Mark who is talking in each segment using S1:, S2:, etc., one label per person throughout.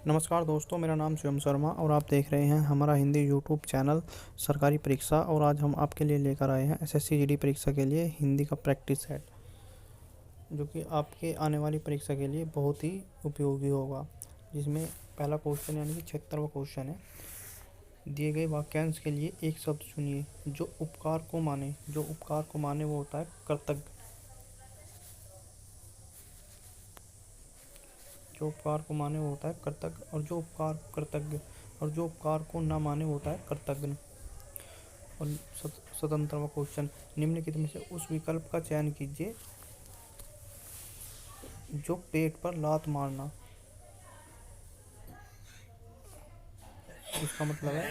S1: नमस्कार दोस्तों, मेरा नाम शिवम शर्मा और आप देख रहे हैं हमारा हिंदी यूट्यूब चैनल सरकारी परीक्षा। और आज हम आपके लिए लेकर आए हैं एसएससी जीडी परीक्षा के लिए हिंदी का प्रैक्टिस सेट, जो कि आपके आने वाली परीक्षा के लिए बहुत ही उपयोगी होगा। जिसमें पहला क्वेश्चन यानी कि 76वां क्वेश्चन है। दिए गए वाक्यांश के लिए एक शब्द चुनिए जो उपकार को माने। जो उपकार को माने वो होता है कृतज्ञ। जो उपकार को माने वो होता है कृतज्ञ, और जो उपकार कृतज्ञ और जो उपकार को न माने वो होता है कृतज्ञ। और 77वां क्वेश्चन, निम्नलिखित में से उस विकल्प का चयन कीजिए जो पेट पर लात मारना। इसका मतलब है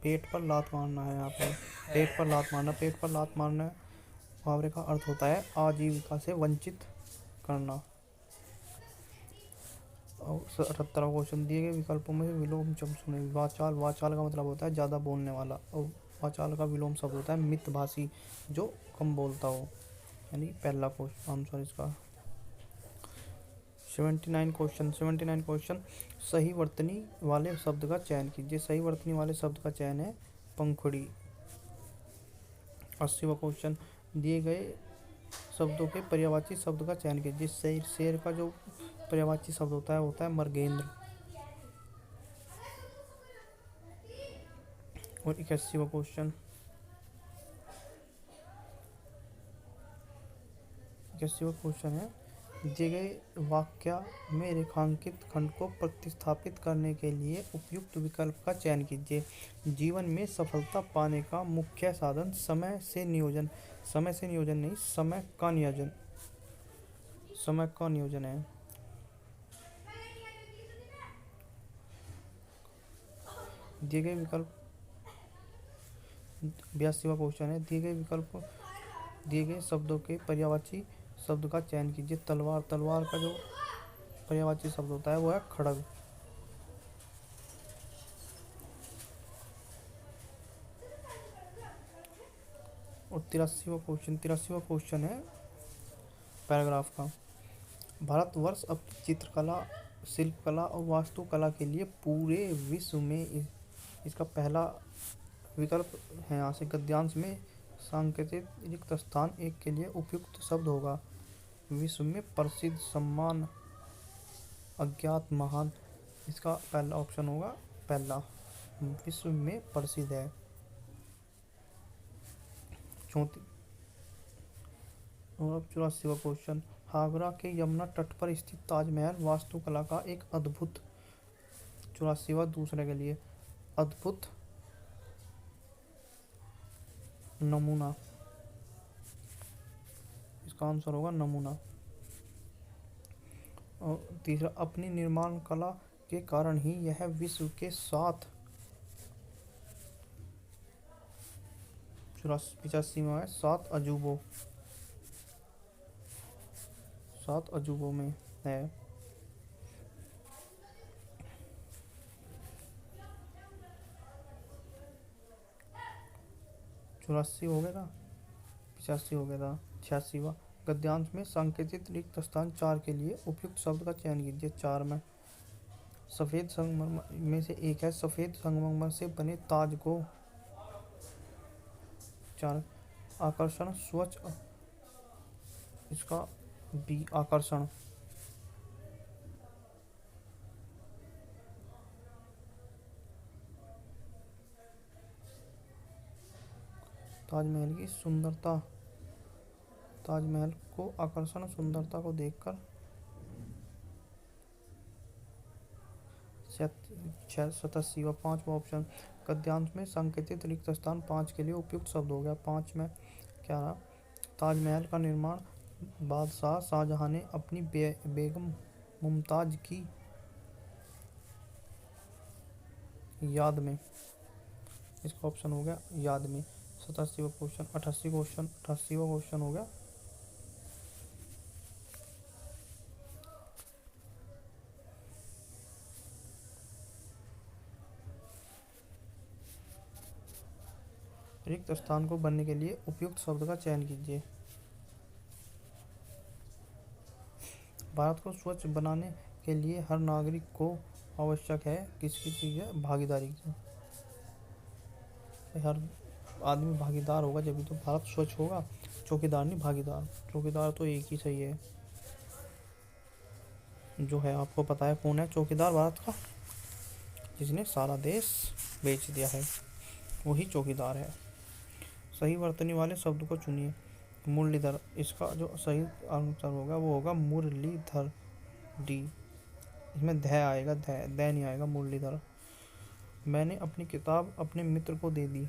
S1: पेट पर लात मारना है। यहाँ पर पेट पर लात मारना, पेट पर लात मारना मुहावरे का अर्थ होता है आजीविका से वंचित करना। और 78वां क्वेश्चन, दिए गए विकल्पों में से विलोम शब्द चुनें। वाचाल, वाचाल का मतलब होता है ज़्यादा बोलने वाला, और वाचाल का विलोम शब्द होता है मितभाषी, जो कम बोलता हो। यानी पहला क्वेश्चन आंसर इसका। 79 क्वेश्चन, सही वर्तनी वाले शब्द का चयन कीजिए। सही वर्तनी वाले शब्द का चयन है पंखुड़ी। 80वां क्वेश्चन, दिए गए शब्दों के पर्यायवाची शब्द का चयन कीजिए। शेर, शेर का जो पर्यायवाची शब्द होता है मृगेंद्र। और 81वां क्वेश्चन, 81वां क्वेश्चन है, दिए गए वाक्य में रेखांकित खंड को प्रतिस्थापित करने के लिए उपयुक्त विकल्प का चयन कीजिए। जीवन में सफलता पाने का मुख्य साधन समय से नियोजन। समय से नियोजन नहीं, समय का नियोजन। समय का नियोजन है। दिए गए विकल्प 82वां क्वेश्चन है, दिए गए शब्दों के पर्यायवाची शब्द का चयन कीजिए। तलवार, तलवार का जो पर्यायवाची शब्द होता है वो है खड़ग। और 83वां क्वेश्चन है पैराग्राफ का। भारतवर्ष अपनी चित्रकला, शिल्पकला और वास्तुकला के लिए पूरे विश्व में इसका पहला विकल्प है। यहाँ से गद्यांश में सांकेतिक रिक्त स्थान एक के लिए उपयुक्त शब्द होगा। विश्व में प्रसिद्ध, सम्मान, अज्ञात, महान। इसका पहला ऑप्शन होगा पहला, विश्व में प्रसिद्ध है। 84वां क्वेश्चन, आगरा के यमुना तट पर स्थित ताजमहल वास्तुकला का एक अद्भुत, 84वां दूसरे के लिए, अद्भुत नमूना। इसका आंसर होगा नमूना। और तीसरा, अपनी निर्माण कला के कारण ही यह विश्व के 85 में है, 7 अजूबों में है। 84 हो गया था, 85 हो गया था। 86वां, गद्यांश में सांकेतिक रिक्त स्थान 4 के लिए उपयुक्त शब्द का चयन कीजिए। 4 में सफ़ेद संगमरमर में से एक है, सफ़ेद संगमरमर से बने ताज को। 4 आकर्षण, स्वच्छ, इसका बी आकर्षण। ताजमहल की सुंदरता, ताजमहल को आकर्षण, सुंदरता को देखकर। 87वां, 5वां ऑप्शन, गद्यांश में सांकेतिक रिक्त स्थान 5 के लिए उपयुक्त शब्द हो गया। 5 में क्या रहा, ताजमहल का निर्माण बादशाह शाहजहां ने अपनी बेगम मुमताज की याद में। इसका ऑप्शन हो गया याद में। 87वां क्वेश्चन, 88वां क्वेश्चन हो गया, रिक्त स्थान को भरने के लिए उपयुक्त शब्द का चयन कीजिए। भारत को स्वच्छ बनाने के लिए हर नागरिक को आवश्यक है किसकी चीज़ है, भागीदारी की। हर आदमी भागीदार होगा जब तो भारत स्वच्छ होगा। चौकीदार नहीं, भागीदार। चौकीदार तो एक ही सही है, जो है आपको पता है कौन है चौकीदार भारत का, जिसने सारा देश बेच दिया है, वही चौकीदार है। सही वर्तनी वाले शब्द को चुनिए। मुरलीधर, इसका जो सही आंसर होगा वो होगा मुरलीधर, डी। इसमें ध आएगा, द नहीं आएगा, मुरलीधर। मैंने अपनी किताब अपने मित्र को दे दी।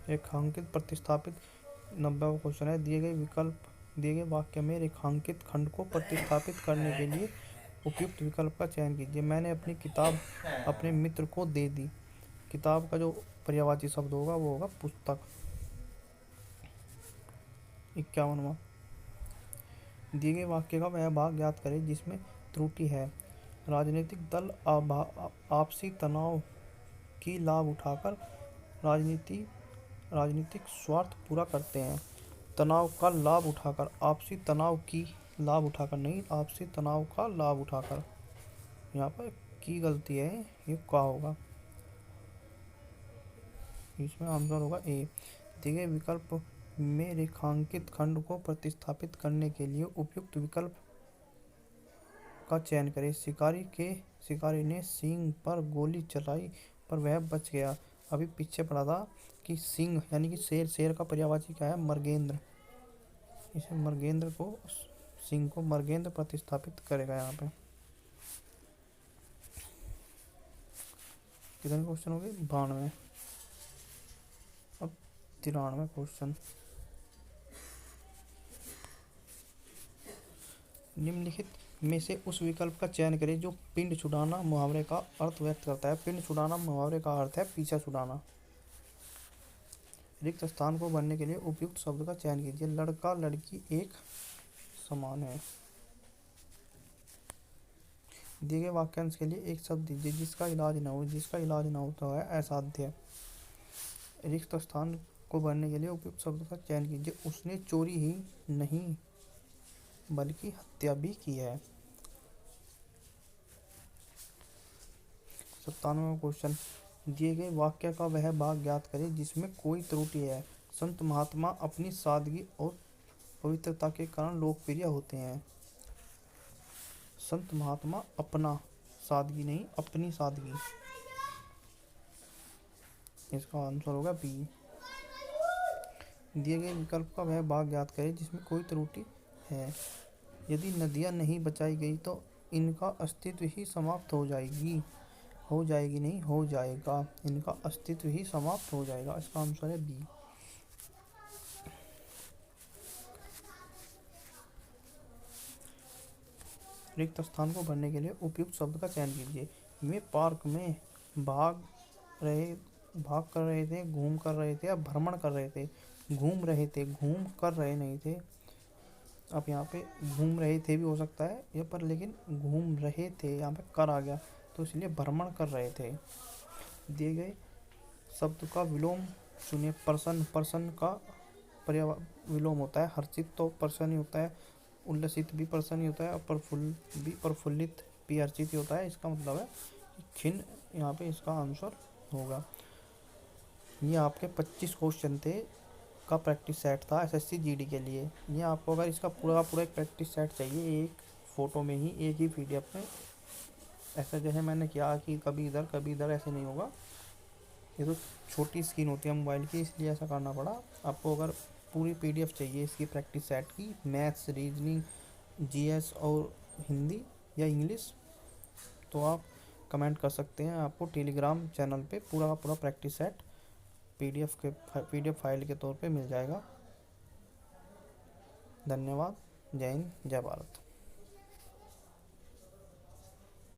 S1: रेखांकित प्रतिस्थापित 90वां क्वेश्चन है। दिए गए वाक्य में रेखांकित खंड को प्रतिस्थापित करने के लिए उपयुक्त विकल्प का चयन कीजिए। मैंने अपनी किताब अपने मित्र को दे दी। किताब का जो पर्यायवाची शब्द होगा वो होगा पुस्तक। 51वां, दिए गए वाक्य का वह भाग ज्ञात करें जिसमें त्रुटि है। राजनीतिक दल आपसी तनाव की लाभ उठाकर राजनीतिक स्वार्थ पूरा करते हैं। तनाव का लाभ उठाकर, आपसी तनाव की लाभ उठाकर नहीं, आपसी तनाव का लाभ उठाकर। यहाँ पर की गलती है, ये क्या होगा, इसमें आंसर होगा ए। दिए गए विकल्प में रेखांकित खंड को प्रतिस्थापित करने के लिए उपयुक्त विकल्प का चयन करें। शिकारी ने सिंह पर गोली चलाई पर वह बच गया। अभी पीछे पढ़ा था कि सिंह यानी कि शेर का पर्यायवाची क्या है, मृगेंद्र। इसे मृगेंद्र को, सिंह को मृगेंद्र प्रतिस्थापित करेगा यहाँ पे। कितने क्वेश्चन हो गए, 92। अब 93 क्वेश्चन। निम्नलिखित में से उस विकल्प का चयन करें जो पिंड छुड़ाना मुहावरे का अर्थ व्यक्त करता है। पिंड छुड़ाना मुहावरे का अर्थ है पीछा छुड़ाना। रिक्त स्थान को भरने के लिए उपयुक्त शब्द का चयन कीजिए। लड़का लड़की एक समान है। दिए गए वाक्यांश के लिए एक शब्द दीजिए जिसका इलाज न हो। जिसका इलाज न होता है असाध्य। रिक्त स्थान को भरने के लिए उपयुक्त शब्द का चयन कीजिए। उसने चोरी ही नहीं बल्कि हत्या भी की है। 97वां क्वेश्चन। दिए गए वाक्य का वह भाग ज्ञात करें जिसमें कोई त्रुटि है। संत महात्मा अपनी सादगी और पवित्रता के कारण लोकप्रिय होते हैं। संत महात्मा अपना, सादगी नहीं, अपनी सादगी। इसका आंसर होगा बी। दिए गए विकल्प का वह भाग ज्ञात करें जिसमें कोई त्रुटि है। यदि नदियाँ नहीं बचाई गई तो इनका अस्तित्व ही समाप्त हो जाएगी। हो जाएगी नहीं, हो जाएगा। इनका अस्तित्व ही समाप्त हो जाएगा। इसका आंसर है बी। रिक्त स्थान को भरने के लिए उपयुक्त शब्द का चयन कीजिए। वे पार्क में भाग कर रहे थे, घूम कर रहे थे या भ्रमण कर रहे थे। घूम रहे थे, घूम कर रहे नहीं थे। अब यहाँ पे घूम रहे थे भी हो सकता है ये पर, लेकिन घूम रहे थे यहाँ पे कर आ गया तो इसलिए भ्रमण कर रहे थे। दिए गए शब्द का विलोम चुनिए। पर्सन का विलोम होता है। हर्षित तो पर्सन ही होता है, उल्लसित भी पर्सन ही होता है, प्रफुल्लित भी हर्षित ही होता है। इसका मतलब है खिन्न, यहाँ पे इसका आंसर होगा। ये आपके 25 क्वेश्चन थे का प्रैक्टिस सेट था एसएससी जीडी के लिए। ये आपको अगर इसका पूरा एक प्रैक्टिस सेट चाहिए एक फ़ोटो में ही, एक ही पीडीएफ में, ऐसा जैसे मैंने किया कि कभी इधर ऐसे नहीं होगा। ये तो छोटी स्क्रीन होती है मोबाइल की, इसलिए ऐसा करना पड़ा। आपको अगर पूरी पीडीएफ चाहिए इसकी प्रैक्टिस सेट की, मैथ्स, रीजनिंग, जीएस और हिंदी या इंग्लिश, तो आप कमेंट कर सकते हैं। आपको टेलीग्राम चैनल पे पूरा प्रैक्टिस सेट पीडीएफ फाइल के तौर पे मिल जाएगा। धन्यवाद। जय हिंद, जय भारत।